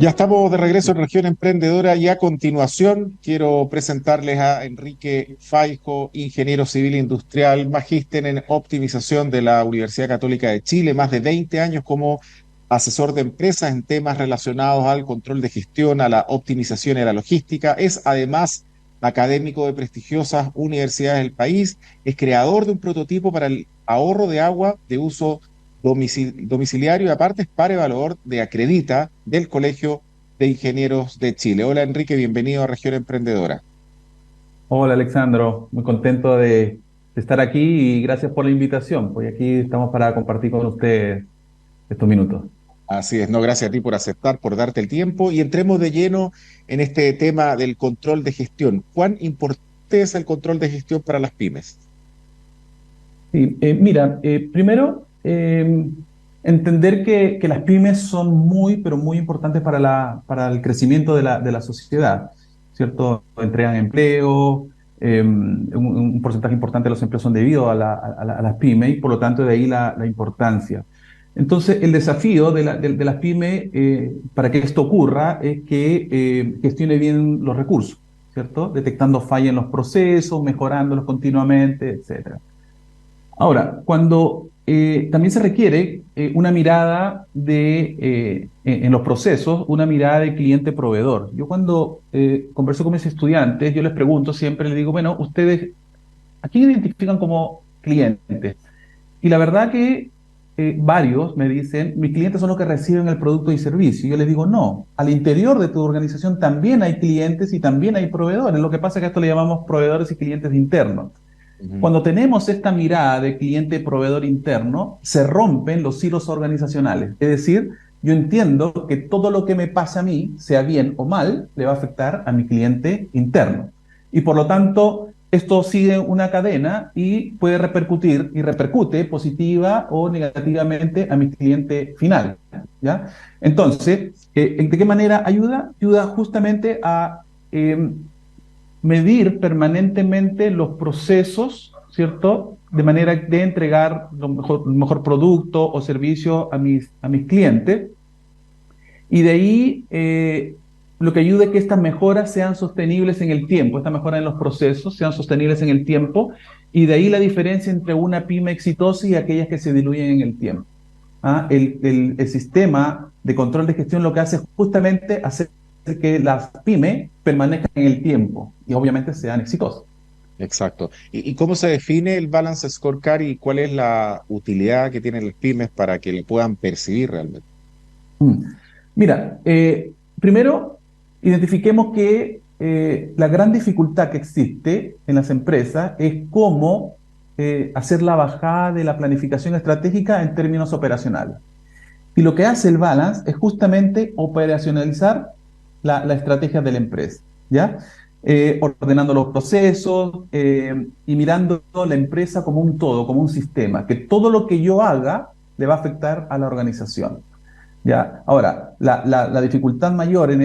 Ya estamos de regreso en Región Emprendedora y a continuación quiero presentarles a Enrique Faijo, ingeniero civil industrial, magíster en optimización de la Universidad Católica de Chile, más de 20 años como asesor de empresas en temas relacionados al control de gestión, a la optimización y a la logística. Es además académico de prestigiosas universidades del país, es creador de un prototipo para el ahorro de agua de uso domiciliario y aparte es par evaluador de Acredita del Colegio de Ingenieros de Chile. Hola Enrique, bienvenido a Región Emprendedora. Hola Alexandro, muy contento de estar aquí y gracias por la invitación. Pues aquí estamos para compartir con ustedes estos minutos. Así es, no, gracias a ti por aceptar, por darte el tiempo y entremos de lleno en este tema del control de gestión. ¿Cuán importante es el control de gestión para las pymes? Sí, mira, primero, entender que las pymes son muy, pero muy importantes para para el crecimiento de de la sociedad, ¿cierto? Entregan empleo, un porcentaje importante de los empleos son debido a a las pymes y por lo tanto de ahí la importancia. Entonces, el desafío de las pymes para que esto ocurra es que gestione bien los recursos, ¿cierto? Detectando fallas en los procesos, mejorándolos continuamente, etcétera. Ahora, cuando también se requiere una mirada en los procesos, una mirada de cliente-proveedor. Yo cuando converso con mis estudiantes, yo les pregunto siempre, les digo, bueno, ustedes, ¿a quién identifican como clientes? Y la verdad que varios me dicen, mis clientes son los que reciben el producto y servicio. Y yo les digo, no, al interior de tu organización también hay clientes y también hay proveedores. Lo que pasa es que a esto le llamamos proveedores y clientes internos. Ujú. Cuando tenemos esta mirada de cliente-proveedor interno, se rompen los hilos organizacionales. Es decir, yo entiendo que todo lo que me pasa a mí, sea bien o mal, le va a afectar a mi cliente interno. Y por lo tanto, esto sigue una cadena y puede repercutir y repercute positiva o negativamente a mi cliente final. ¿Ya? Entonces, ¿de qué manera ayuda? Ayuda justamente a medir permanentemente los procesos, ¿cierto? De manera de entregar el mejor producto o servicio a a mis clientes. Y de ahí lo que ayuda es que estas mejoras sean sostenibles en el tiempo, estas mejoras en los procesos sean sostenibles en el tiempo. Y de ahí la diferencia entre una pyme exitosa y aquellas que se diluyen en el tiempo. ¿Ah? El sistema de control de gestión lo que hace es justamente hacer que las pymes permanezcan en el tiempo y obviamente sean exitosas. Exacto. ¿Y cómo se define el Balance Scorecard y cuál es la utilidad que tienen las pymes para que lo puedan percibir realmente? Mm. Mira, primero identifiquemos que la gran dificultad que existe en las empresas es cómo hacer la bajada de la planificación estratégica en términos operacionales. Y lo que hace el balance es justamente operacionalizar la estrategia de la empresa, ¿ya? Ordenando los procesos y mirando la empresa como un todo, como un sistema, que todo lo que yo haga le va a afectar a la organización, ¿ya? Ahora, la dificultad mayor en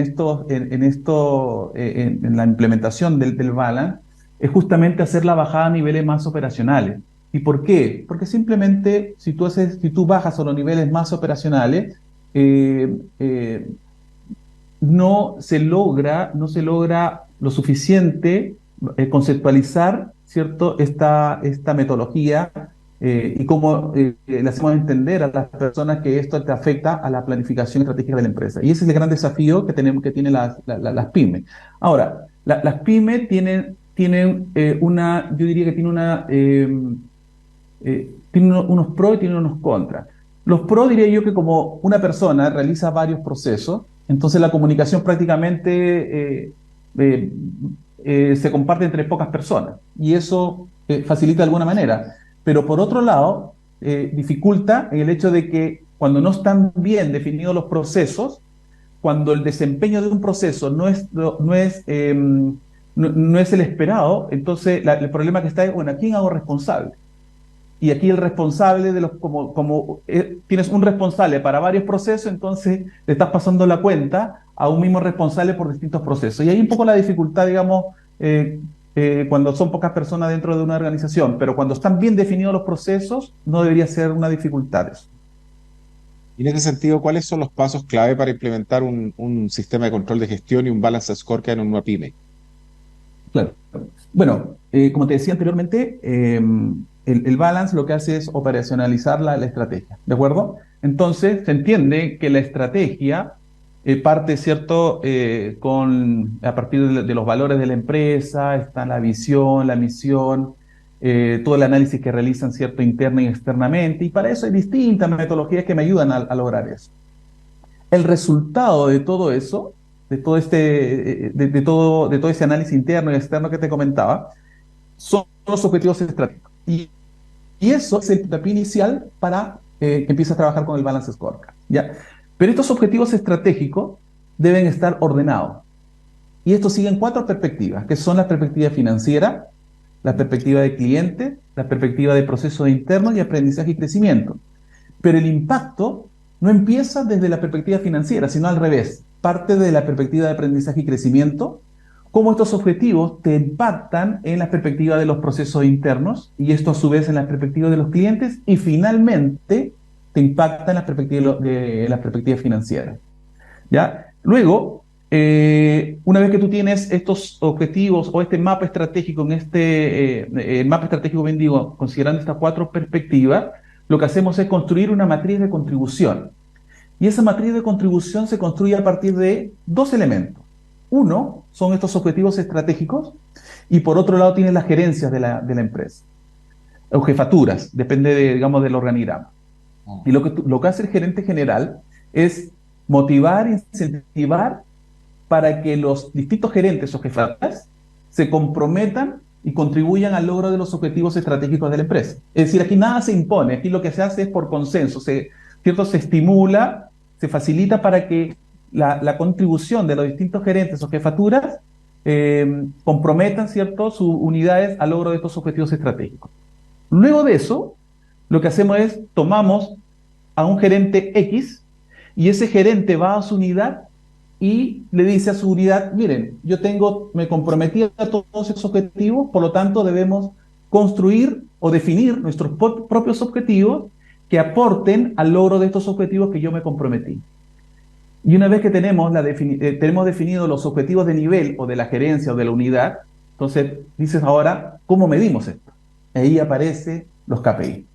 la implementación del balance es justamente hacer la bajada a niveles más operacionales. ¿Y por qué? Porque simplemente si tú bajas a los niveles más operacionales, eh, eh, no se logra lo suficiente conceptualizar, ¿cierto? Esta metodología y cómo le hacemos entender a las personas que esto te afecta a la planificación estratégica de la empresa. Y ese es el gran desafío que tienen las pymes. Ahora, las pymes tienen yo diría que tienen unos pros y tienen unos contras. Los pros diría yo que como una persona realiza varios procesos, entonces la comunicación prácticamente eh, se comparte entre pocas personas y eso facilita de alguna manera. Pero por otro lado, dificulta en el hecho de que cuando no están bien definidos los procesos, cuando el desempeño de un proceso no es el esperado, entonces el problema que está es, bueno, ¿a quién hago responsable? Y aquí el responsable como tienes un responsable para varios procesos, entonces le estás pasando la cuenta a un mismo responsable por distintos procesos. Y hay un poco la dificultad, digamos, cuando son pocas personas dentro de una organización, pero cuando están bien definidos los procesos, no debería ser una dificultad eso. Y en ese sentido, ¿cuáles son los pasos clave para implementar un sistema de control de gestión y un balance scorecard en una pyme? Claro. Bueno, como te decía anteriormente, el balance lo que hace es operacionalizar la estrategia, ¿de acuerdo? Entonces, se entiende que la estrategia parte, ¿cierto?, a partir de los valores de la empresa, está la visión, la misión, todo el análisis que realizan, ¿cierto?, interna y externamente, y para eso hay distintas metodologías que me ayudan a lograr eso. El resultado de todo eso, de todo ese análisis interno y externo que te comentaba, son los objetivos estratégicos. Y eso es el puntapié inicial para que empieces a trabajar con el Balance Scorecard, ¿ya? Pero estos objetivos estratégicos deben estar ordenados. Y estos siguen cuatro perspectivas, que son la perspectiva financiera, la perspectiva de cliente, la perspectiva de proceso interno y aprendizaje y crecimiento. Pero el impacto no empieza desde la perspectiva financiera, sino al revés. Parte de la perspectiva de aprendizaje y crecimiento, cómo estos objetivos te impactan en la perspectiva de los procesos internos y esto a su vez en la perspectiva de los clientes y finalmente te impacta en la perspectiva financiera. ¿Ya? Luego, una vez que tú tienes estos objetivos o este mapa estratégico, el mapa estratégico, bien digo, considerando estas cuatro perspectivas, lo que hacemos es construir una matriz de contribución. Y esa matriz de contribución se construye a partir de dos elementos. Uno son estos objetivos estratégicos y por otro lado tienes las gerencias de la empresa, o jefaturas, depende digamos, del organigrama. Y lo que hace el gerente general es motivar, incentivar para que los distintos gerentes o jefaturas se comprometan y contribuyan al logro de los objetivos estratégicos de la empresa. Es decir, aquí nada se impone, aquí lo que se hace es por consenso, ¿cierto? Se estimula, se facilita para que la contribución de los distintos gerentes o jefaturas comprometan, ¿cierto?, sus unidades al logro de estos objetivos estratégicos. Luego de eso, lo que hacemos es tomamos a un gerente X y ese gerente va a su unidad y le dice a su unidad, miren, me comprometí a todos esos objetivos, por lo tanto debemos construir o definir nuestros propios objetivos que aporten al logro de estos objetivos que yo me comprometí. Y una vez que tenemos definido los objetivos de nivel o de la gerencia o de la unidad, entonces dices ahora, ¿cómo medimos esto? Ahí aparecen los KPI.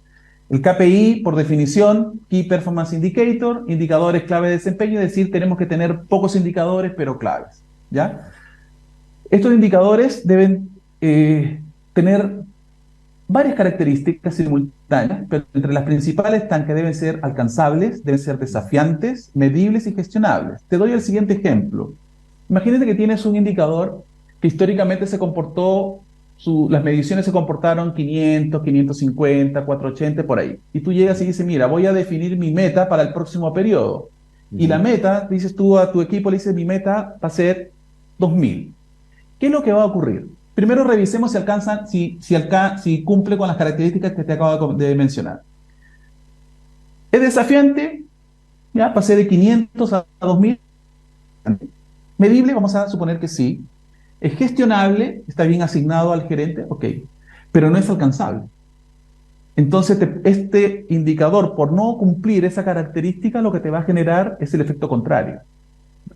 El KPI, por definición, Key Performance Indicator, indicadores clave de desempeño, es decir, tenemos que tener pocos indicadores, pero claves, ¿ya? Estos indicadores deben tener varias características simultáneas, pero entre las principales están que deben ser alcanzables, deben ser desafiantes, medibles y gestionables. Te doy el siguiente ejemplo. Imagínate que tienes un indicador que históricamente las mediciones se comportaron 500, 550, 480, por ahí. Y tú llegas y dices, mira, voy a definir mi meta para el próximo periodo. Y la meta, dices tú a tu equipo, le dices, mi meta va a ser 2000. ¿Qué es lo que va a ocurrir? Primero revisemos si cumple con las características que te acabo de mencionar. ¿Es desafiante? Ya, pasé de 500 a 2000. Medible, vamos a suponer que sí. ¿Es gestionable? ¿Está bien asignado al gerente? Ok. Pero no es alcanzable. Entonces, este indicador, por no cumplir esa característica, lo que te va a generar es el efecto contrario.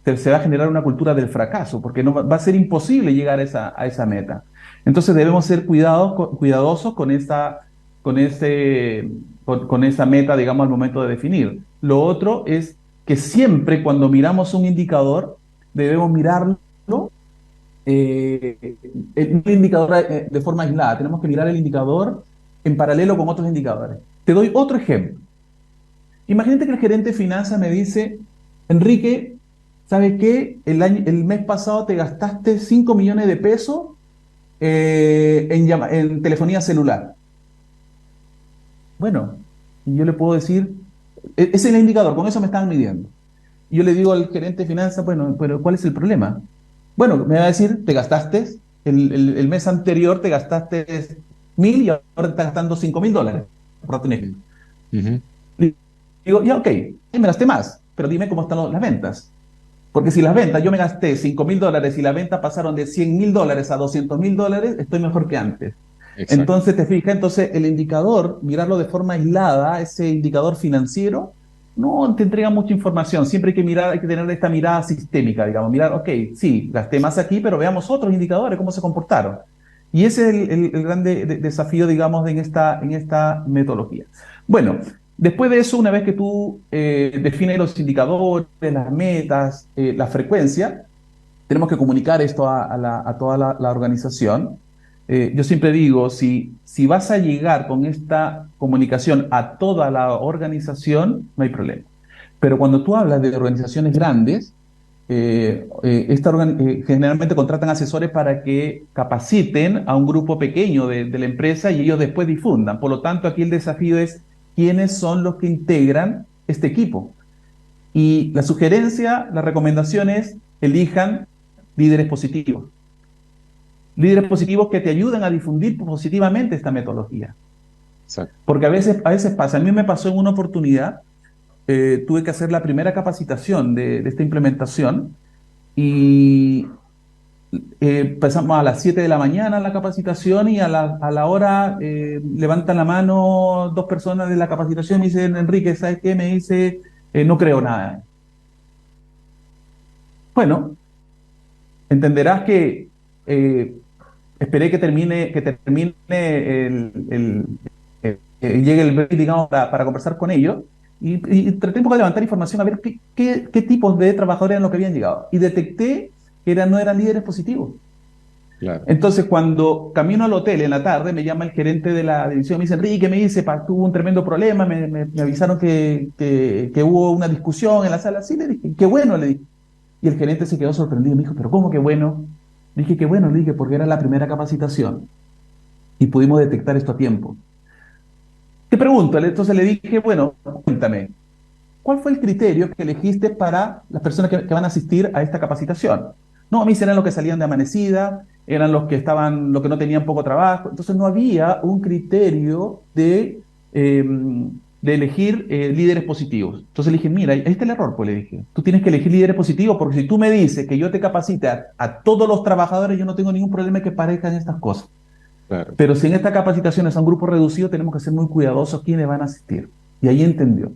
Se va a generar una cultura del fracaso, porque no va a ser imposible llegar a esa meta. Entonces debemos ser cuidadosos con esa meta, digamos, al momento de definir. Lo otro es que siempre cuando miramos un indicador, debemos mirarlo el indicador de forma aislada. Tenemos que mirar el indicador en paralelo con otros indicadores. Te doy otro ejemplo. Imagínate que el gerente de finanzas me dice, Enrique, ¿sabes qué? El mes pasado te gastaste 5 millones de pesos en telefonía celular. Bueno, y yo le puedo decir, ese es el indicador, con eso me están midiendo. Y yo le digo al gerente de finanzas, bueno, pero ¿cuál es el problema? Bueno, me va a decir, el mes anterior te gastaste 1.000 y ahora te estás gastando $5.000, por darte un ejemplo. Digo, ya, ok, me gasté más, pero dime cómo están las ventas. Porque si las ventas, yo me gasté $5.000 y las ventas pasaron de $100.000 a $200.000, estoy mejor que antes. Exacto. Entonces, te fijas, el indicador, mirarlo de forma aislada, ese indicador financiero, no te entrega mucha información. Siempre hay que mirar, hay que tener esta mirada sistémica, digamos, mirar, ok, sí, gasté más aquí, pero veamos otros indicadores, cómo se comportaron. Y ese es el gran desafío, digamos, en esta metodología. Bueno, después de eso, una vez que tú defines los indicadores, las metas, la frecuencia, tenemos que comunicar esto a toda la organización. Yo siempre digo, si vas a llegar con esta comunicación a toda la organización, no hay problema. Pero cuando tú hablas de organizaciones grandes, generalmente contratan asesores para que capaciten a un grupo pequeño de la empresa y ellos después difundan. Por lo tanto, aquí el desafío es quiénes son los que integran este equipo. Y la sugerencia, la recomendación es elijan líderes positivos. Líderes positivos que te ayuden a difundir positivamente esta metodología. Exacto. Porque a veces pasa, a mí me pasó en una oportunidad, tuve que hacer la primera capacitación de esta implementación y empezamos a las 7 de la mañana la capacitación y a la hora levantan la mano dos personas de la capacitación y me dicen, Enrique, ¿sabes qué? Me dice, no creo nada. Bueno, entenderás que eh, esperé que termine llegue el break, digamos, para conversar con ellos y traté un poco de levantar información a ver qué tipos de trabajadores eran los que habían llegado. Y detecté que no eran líderes positivos. Claro. Entonces, cuando camino al hotel en la tarde, me llama el gerente de la división, me dice, Enrique, me dice, tuvo un tremendo problema, me avisaron que hubo una discusión en la sala. Sí, le dije, qué bueno, le dije. Y el gerente se quedó sorprendido, me dijo, pero ¿cómo que bueno? Le dije, qué bueno, le dije, porque era la primera capacitación y pudimos detectar esto a tiempo. Te pregunto, entonces le dije, bueno, cuéntame, ¿cuál fue el criterio que elegiste para las personas que van a asistir a esta capacitación? No, a mí eran los que salían de amanecida, eran los que no tenían poco trabajo, entonces no había un criterio de elegir líderes positivos. Entonces le dije, mira, ahí está el error, pues le dije, tú tienes que elegir líderes positivos porque si tú me dices que yo te capacite a todos los trabajadores, yo no tengo ningún problema que parezcan estas cosas. Claro. Pero si en esta capacitación es a un grupo reducido, tenemos que ser muy cuidadosos quiénes van a asistir. Y ahí entendió.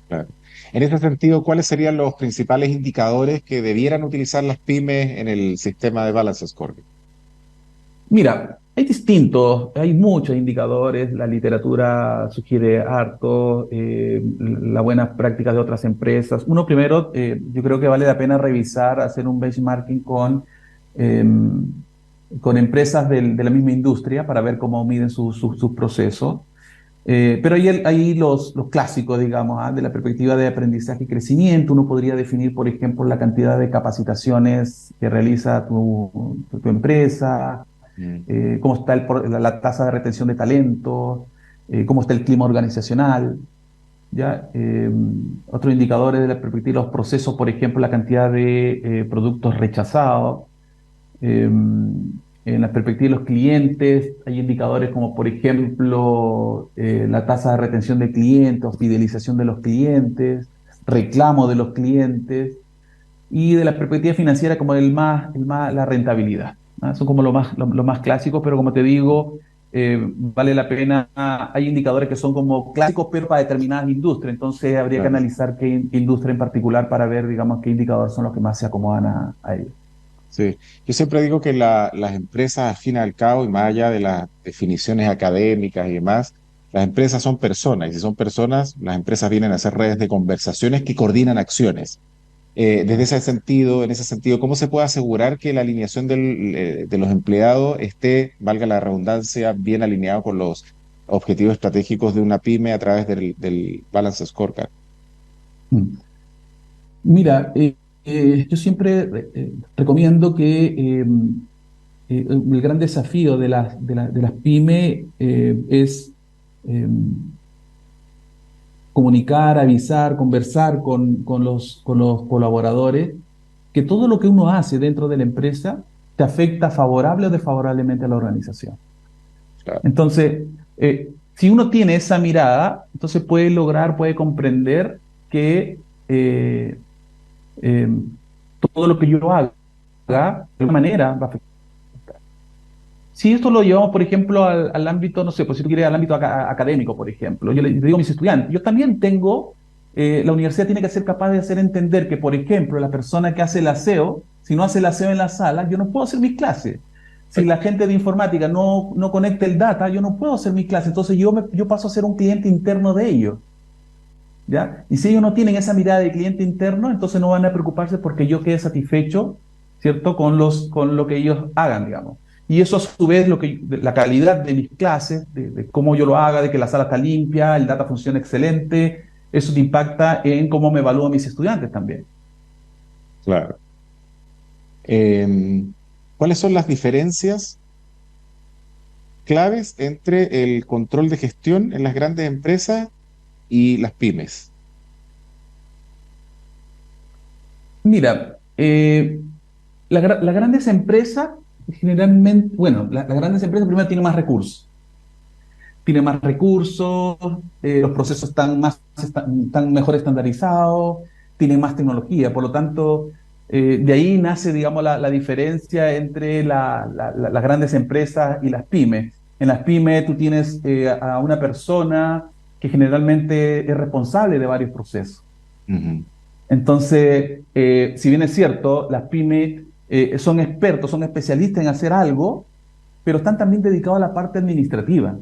Claro. En ese sentido, ¿cuáles serían los principales indicadores que debieran utilizar las pymes en el sistema de Balance Score? Mira, hay muchos indicadores, la literatura sugiere harto, las buenas prácticas de otras empresas. Uno primero, yo creo que vale la pena revisar, hacer un benchmarking em, con empresas de la misma industria para ver cómo miden sus procesos. Pero hay los clásicos, digamos, de la perspectiva de aprendizaje y crecimiento. Uno podría definir, por ejemplo, la cantidad de capacitaciones que realiza tu empresa, Mm. cómo está la tasa de retención de talento, cómo está el clima organizacional. ¿Ya? Otros indicadores de la perspectiva de los procesos, por ejemplo, la cantidad de productos rechazados. En la perspectiva de los clientes, hay indicadores como, por ejemplo, la tasa de retención de clientes, o fidelización de los clientes, reclamo de los clientes, y de la perspectiva financiera como la rentabilidad. ¿Ah? Son como lo más clásicos, pero como te digo, vale la pena. Hay indicadores que son como clásicos, pero para determinadas industrias. Entonces habría que Claro. analizar qué industria en particular para ver, digamos, qué indicadores son los que más se acomodan a ellos. Sí, yo siempre digo que las empresas, al fin y al cabo, y más allá de las definiciones académicas y demás, las empresas son personas, y si son personas, las empresas vienen a ser redes de conversaciones que coordinan acciones. Desde ese sentido, en ese sentido, ¿cómo se puede asegurar que la alineación de los empleados esté, valga la redundancia, bien alineado con los objetivos estratégicos de una pyme a través del Balance Scorecard? Mm. Mira, yo siempre recomiendo que el gran desafío de las pymes es eh, comunicar, avisar, conversar con los colaboradores, que todo lo que uno hace dentro de la empresa te afecta favorable o desfavorablemente a la organización. Claro. Entonces, si uno tiene esa mirada, entonces puede lograr, puede comprender que eh, eh, todo lo que yo haga, de alguna manera, va a afectar. Si esto lo llevamos, por ejemplo, al ámbito, no sé, pues si tú quieres, al ámbito académico, por ejemplo, yo le digo a mis estudiantes, yo también tengo, la universidad tiene que ser capaz de hacer entender que, por ejemplo, la persona que hace el aseo, si no hace el aseo en la sala, yo no puedo hacer mis clases. Si la gente de informática no conecta el data, yo no puedo hacer mis clases. Entonces yo paso a ser un cliente interno de ellos, ¿ya? Y si ellos no tienen esa mirada de cliente interno, entonces no van a preocuparse porque yo quede satisfecho, ¿cierto? Con lo que ellos hagan, digamos. Y eso a su vez, la calidad de mis clases, de cómo yo lo haga, de que la sala está limpia, el data funciona excelente, eso te impacta en cómo me evalúan mis estudiantes también. Claro. Em, ¿Cuáles son las diferencias claves entre el control de gestión en las grandes empresas y las pymes? Mira, las grandes empresas generalmente, bueno, las grandes empresas primero tienen más recursos, los procesos están mejor estandarizados, tienen más tecnología. Por lo tanto, de ahí nace, digamos, la diferencia entre las grandes empresas y las pymes. En las pymes tú tienes a una persona que generalmente es responsable de varios procesos. Ujú. Entonces, si bien es cierto, las pymes son expertos, son especialistas en hacer algo, pero están también dedicados a la parte administrativa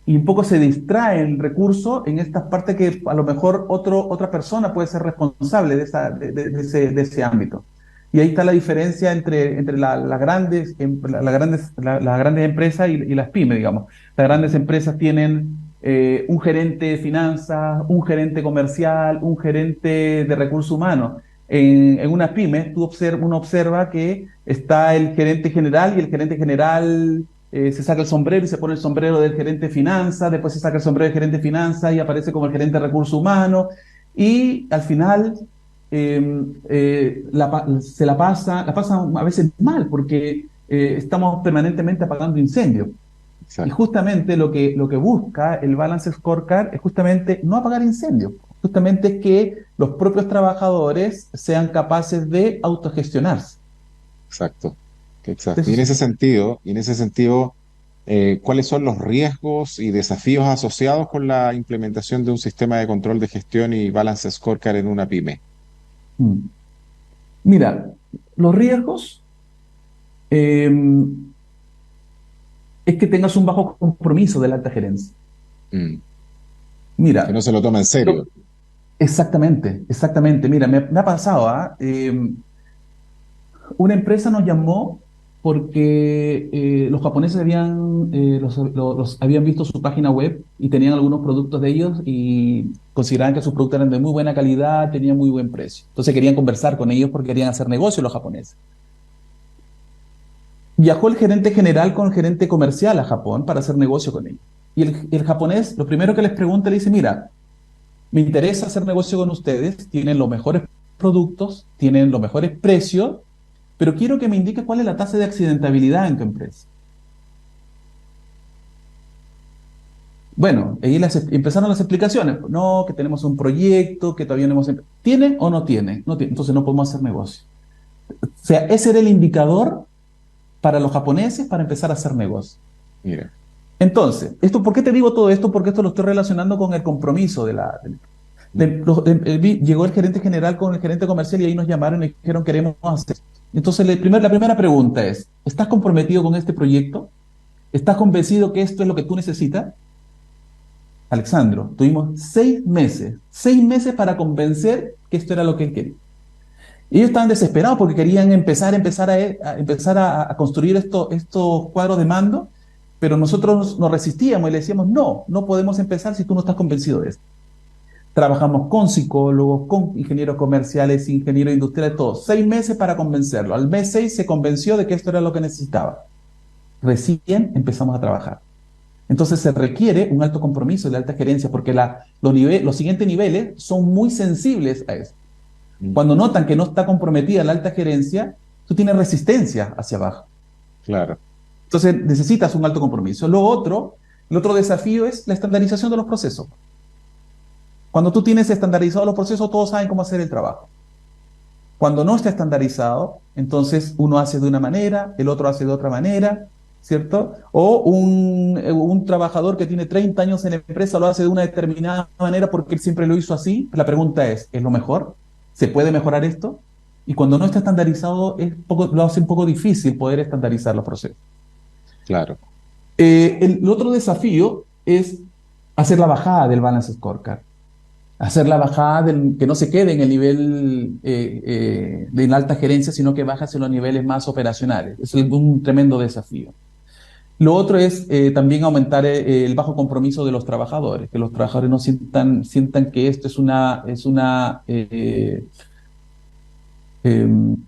y un poco se distrae el recurso en estas partes que a lo mejor otra persona puede ser responsable de ese ámbito. Y ahí está la diferencia entre las grandes empresas y las pymes, digamos. Las grandes empresas tienen un gerente de finanzas, un gerente comercial, un gerente de recursos humanos. En una pyme, uno observa que está el gerente general y el gerente general se saca el sombrero y se pone el sombrero del gerente de finanzas, después se saca el sombrero del gerente de finanzas y aparece como el gerente de recursos humanos, y al final la pasa a veces mal porque estamos permanentemente apagando incendios. Y Exacto, justamente lo que busca el Balance Scorecard es justamente no apagar incendios, justamente es que los propios trabajadores sean capaces de autogestionarse. exacto, De exacto. eso se trata. Y en ese sentido, ¿cuáles son los riesgos y desafíos asociados con la implementación de un sistema de control de gestión y balance scorecard en una pyme? Mm. Mira, los riesgos eh, es que tengas un bajo compromiso de la alta gerencia. Mm. Que no Mira, se lo toma en serio. exactamente, exactamente. Mira, me ha pasado, ¿ah? Una empresa nos llamó porque los japoneses habían visto su página web y tenían algunos productos de ellos y consideraban que sus productos eran de muy buena calidad, tenían muy buen precio. Entonces querían conversar con ellos porque querían hacer negocio los japoneses. Viajó el gerente general con el gerente comercial a Japón para hacer negocio con ellos. Y el japonés, lo primero que les pregunta, le dice, mira, me interesa hacer negocio con ustedes, tienen los mejores productos, tienen los mejores precios, pero quiero que me indique cuál es la tasa de accidentabilidad en tu empresa. Bueno, ahí empezaron las explicaciones. No, que tenemos un proyecto, que todavía no hemos... ¿Tiene o no tiene? No tiene, entonces no podemos hacer negocio. O sea, ese era el indicador para los japoneses para empezar a hacer negocio. Mira, Entonces, ¿por qué te digo todo esto? Porque esto lo estoy relacionando con el compromiso mm, llegó el gerente general con el gerente comercial y ahí nos llamaron y dijeron queremos hacer. Entonces, la primera pregunta es, ¿estás comprometido con este proyecto? ¿Estás convencido que esto es lo que tú necesitas? Alexandro, tuvimos 6 meses para convencer que esto era lo que él quería. Y ellos estaban desesperados porque querían empezar a construir estos cuadros de mando, pero nosotros nos resistíamos y le decíamos, no, no podemos empezar si tú no estás convencido de esto. Trabajamos con psicólogos, con ingenieros comerciales, ingenieros industriales, todos. 6 meses para convencerlo. Al mes 6 se convenció de que esto era lo que necesitaba. Recién empezamos a trabajar. Entonces se requiere un alto compromiso de alta gerencia porque los siguientes niveles son muy sensibles a eso. mm, Cuando notan que no está comprometida la alta gerencia, tú tienes resistencia hacia abajo. claro, Entonces necesitas un alto compromiso. El otro desafío es la estandarización de los procesos. Cuando tú tienes estandarizados los procesos, todos saben cómo hacer el trabajo. Cuando no está estandarizado, entonces uno hace de una manera, el otro hace de otra manera, ¿cierto? O un trabajador que tiene 30 años en la empresa lo hace de una determinada manera porque él siempre lo hizo así. La pregunta ¿es lo mejor? ¿Se puede mejorar esto? Y cuando no está estandarizado, lo hace un poco difícil poder estandarizar los procesos. Claro, El otro desafío es hacer la bajada del balance scorecard, hacer la bajada que no se quede en el nivel de la alta gerencia, sino que baja hacia los niveles más operacionales. Es un tremendo desafío. Lo otro es también aumentar el bajo compromiso de los trabajadores, que los trabajadores no sientan que esto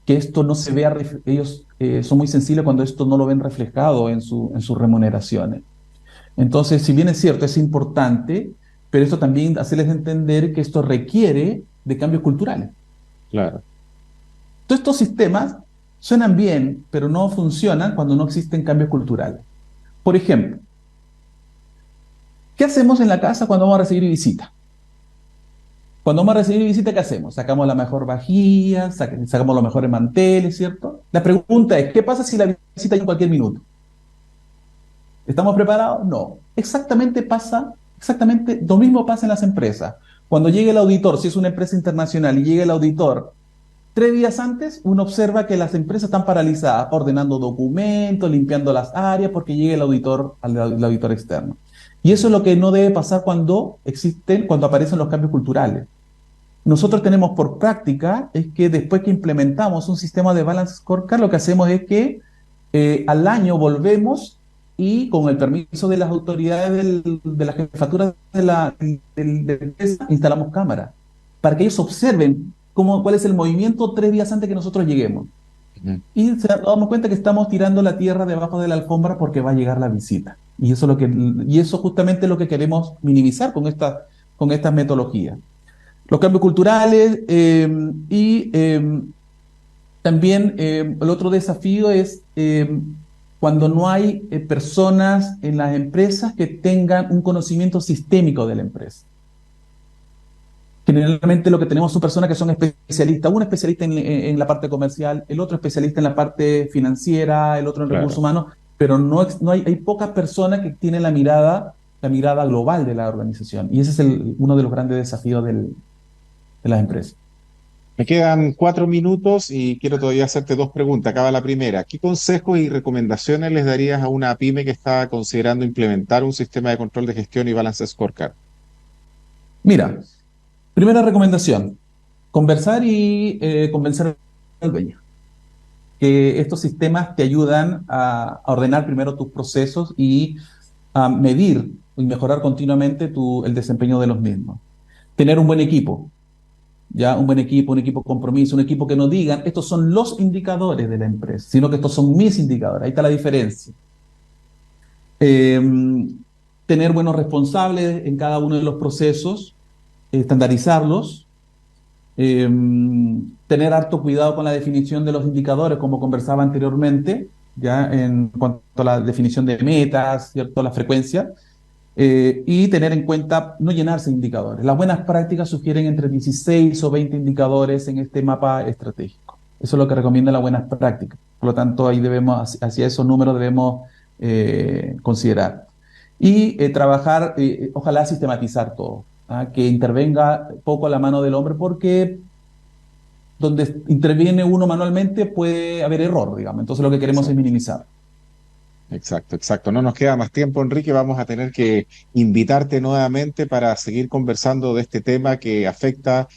que esto no se vea, ellos son muy sensibles cuando esto no lo ven reflejado en sus remuneraciones. Entonces, si bien es cierto, es importante, pero esto también hacerles entender que esto requiere de cambios culturales. claro, Todos estos sistemas suenan bien, pero no funcionan cuando no existen cambios culturales. Por ejemplo, ¿qué hacemos en la casa cuando vamos a recibir visita? Cuando vamos a recibir visita, ¿qué hacemos? Sacamos la mejor vajilla, sacamos los mejores manteles, ¿cierto? La pregunta es, ¿qué pasa si la visita llega en cualquier minuto? ¿Estamos preparados? No. Exactamente lo mismo pasa en las empresas. Cuando llegue el auditor, si es una empresa internacional y llega el auditor 3 días antes, uno observa que las empresas están paralizadas, ordenando documentos, limpiando las áreas, porque llega el auditor externo. Y eso es lo que no debe pasar cuando aparecen los cambios culturales. Nosotros tenemos por práctica es que después que implementamos un sistema de balance scorecard, lo que hacemos es que al año volvemos y con el permiso de las autoridades de la jefatura de la empresa, instalamos cámaras para que ellos observen cuál es el movimiento 3 días antes que nosotros lleguemos. ujú, Y se damos cuenta que estamos tirando la tierra debajo de la alfombra porque va a llegar la visita. Y eso justamente es lo que queremos minimizar con estas metodologías. Los cambios culturales y también el otro desafío es cuando no hay personas en las empresas que tengan un conocimiento sistémico de la empresa. Generalmente lo que tenemos son personas que son especialistas, un especialista en la parte comercial, el otro especialista en la parte financiera, el otro en recursos claro. humanos, pero no hay pocas personas que tienen la mirada global de la organización. Y ese es uno de los grandes desafíos de las empresas. Me quedan 4 minutos y quiero todavía hacerte dos preguntas. Acaba la primera. ¿Qué consejos y recomendaciones les darías a una pyme que está considerando implementar un sistema de control de gestión y balance scorecard? Mira, primera recomendación, conversar y convencer al dueño. Que estos sistemas te ayudan a ordenar primero tus procesos y a medir y mejorar continuamente el desempeño de los mismos. Tener un buen equipo, ya un equipo compromiso, un equipo que no digan, estos son los indicadores de la empresa, sino que estos son mis indicadores. Ahí está la diferencia. Eh, Tener buenos responsables en cada uno de los procesos, estandarizarlos, eh, tener harto cuidado con la definición de los indicadores, como conversaba anteriormente, ya en cuanto a la definición de metas, ¿cierto? La frecuencia, y tener en cuenta no llenarse de indicadores. Las buenas prácticas sugieren entre 16 o 20 indicadores en este mapa estratégico. Eso es lo que recomienda las buenas prácticas. Por lo tanto, ahí hacia esos números debemos considerar. Y trabajar, ojalá sistematizar todo, ¿ah? Que intervenga poco a la mano del hombre, porque donde interviene uno manualmente puede haber error, digamos. Entonces lo que queremos es Exacto. minimizar. Exacto, exacto. No nos queda más tiempo, Enrique. Vamos a tener que invitarte nuevamente para seguir conversando de este tema que afecta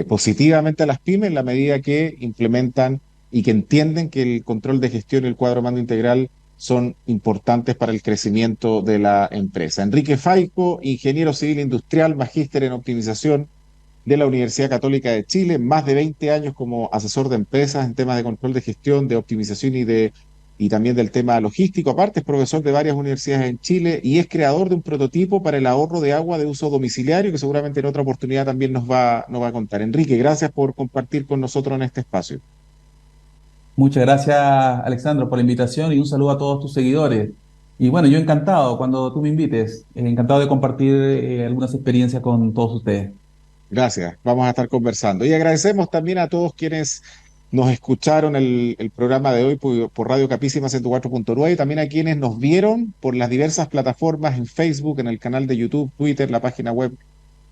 positivamente a las pymes en la medida que implementan y que entienden que el control de gestión y el cuadro mando integral son importantes para el crecimiento de la empresa. Enrique Faico, ingeniero civil industrial, magíster en optimización de la Universidad Católica de Chile, más de 20 años como asesor de empresas en temas de control de gestión, de optimización y también del tema logístico. Aparte, es profesor de varias universidades en Chile y es creador de un prototipo para el ahorro de agua de uso domiciliario que seguramente en otra oportunidad también nos va a contar. Enrique, gracias por compartir con nosotros en este espacio. Muchas gracias, Alexandro, por la invitación y un saludo a todos tus seguidores. Y bueno, yo encantado cuando tú me invites, encantado de compartir algunas experiencias con todos ustedes. Gracias, vamos a estar conversando. Y agradecemos también a todos quienes nos escucharon el programa de hoy por Radio Capísima 104.9 y también a quienes nos vieron por las diversas plataformas en Facebook, en el canal de YouTube, Twitter, la página web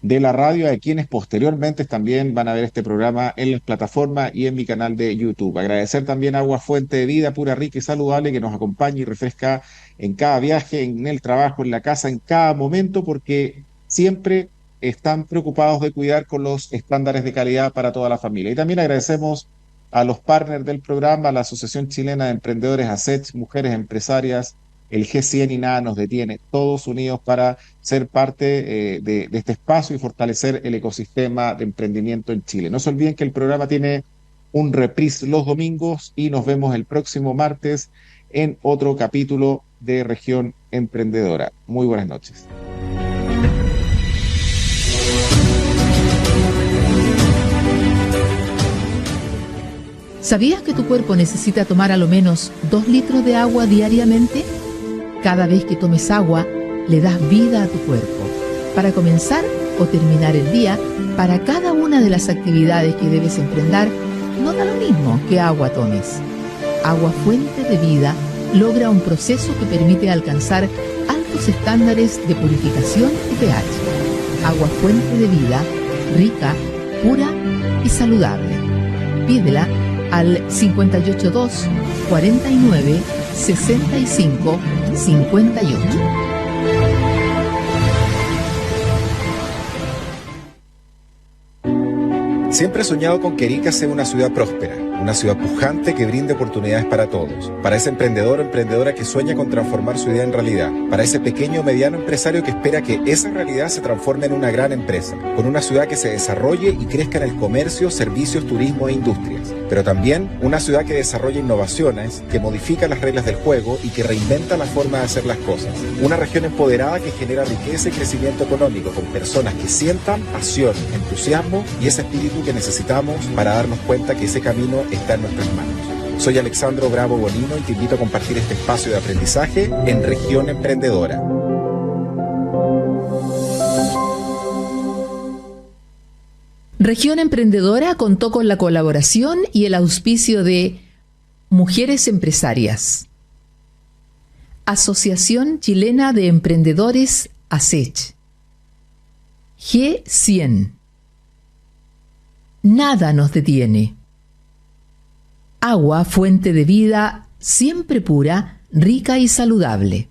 de la radio, a quienes posteriormente también van a ver este programa en las plataformas y en mi canal de YouTube. Agradecer también a Agua Fuente de Vida, pura, rica y saludable, que nos acompaña y refresca en cada viaje, en el trabajo, en la casa, en cada momento, porque siempre están preocupados de cuidar con los estándares de calidad para toda la familia. Y también agradecemos a los partners del programa, a la Asociación Chilena de Emprendedores, ASECH, Mujeres Empresarias, el G100 y Nada Nos Detiene, todos unidos para ser parte de este espacio y fortalecer el ecosistema de emprendimiento en Chile. No se olviden que el programa tiene un reprise los domingos y nos vemos el próximo martes en otro capítulo de Región Emprendedora. Muy buenas noches. ¿Sabías que tu cuerpo necesita tomar a lo menos 2 litros de agua diariamente? Cada vez que tomes agua, le das vida a tu cuerpo. Para comenzar o terminar el día, para cada una de las actividades que debes emprender, no da lo mismo qué agua tomes. Agua Fuente de Vida logra un proceso que permite alcanzar altos estándares de purificación y pH. Agua Fuente de Vida, rica, pura y saludable. Pídela al 582 49 65 58. Siempre he soñado con que Arica sea una ciudad próspera, una ciudad pujante que brinde oportunidades para todos. Para ese emprendedor o emprendedora que sueña con transformar su idea en realidad. Para ese pequeño o mediano empresario que espera que esa realidad se transforme en una gran empresa. Con una ciudad que se desarrolle y crezca en el comercio, servicios, turismo e industrias. Pero también una ciudad que desarrolla innovaciones, que modifica las reglas del juego y que reinventa la forma de hacer las cosas. Una región empoderada que genera riqueza y crecimiento económico con personas que sientan pasión, entusiasmo y ese espíritu que necesitamos para darnos cuenta que ese camino está en nuestras manos. Soy Alexandro Bravo Bonino y te invito a compartir este espacio de aprendizaje en Región Emprendedora. Región Emprendedora contó con la colaboración y el auspicio de Mujeres Empresarias, Asociación Chilena de Emprendedores ASECH, G100, Nada Nos Detiene, Agua Fuente de Vida, siempre pura, rica y saludable.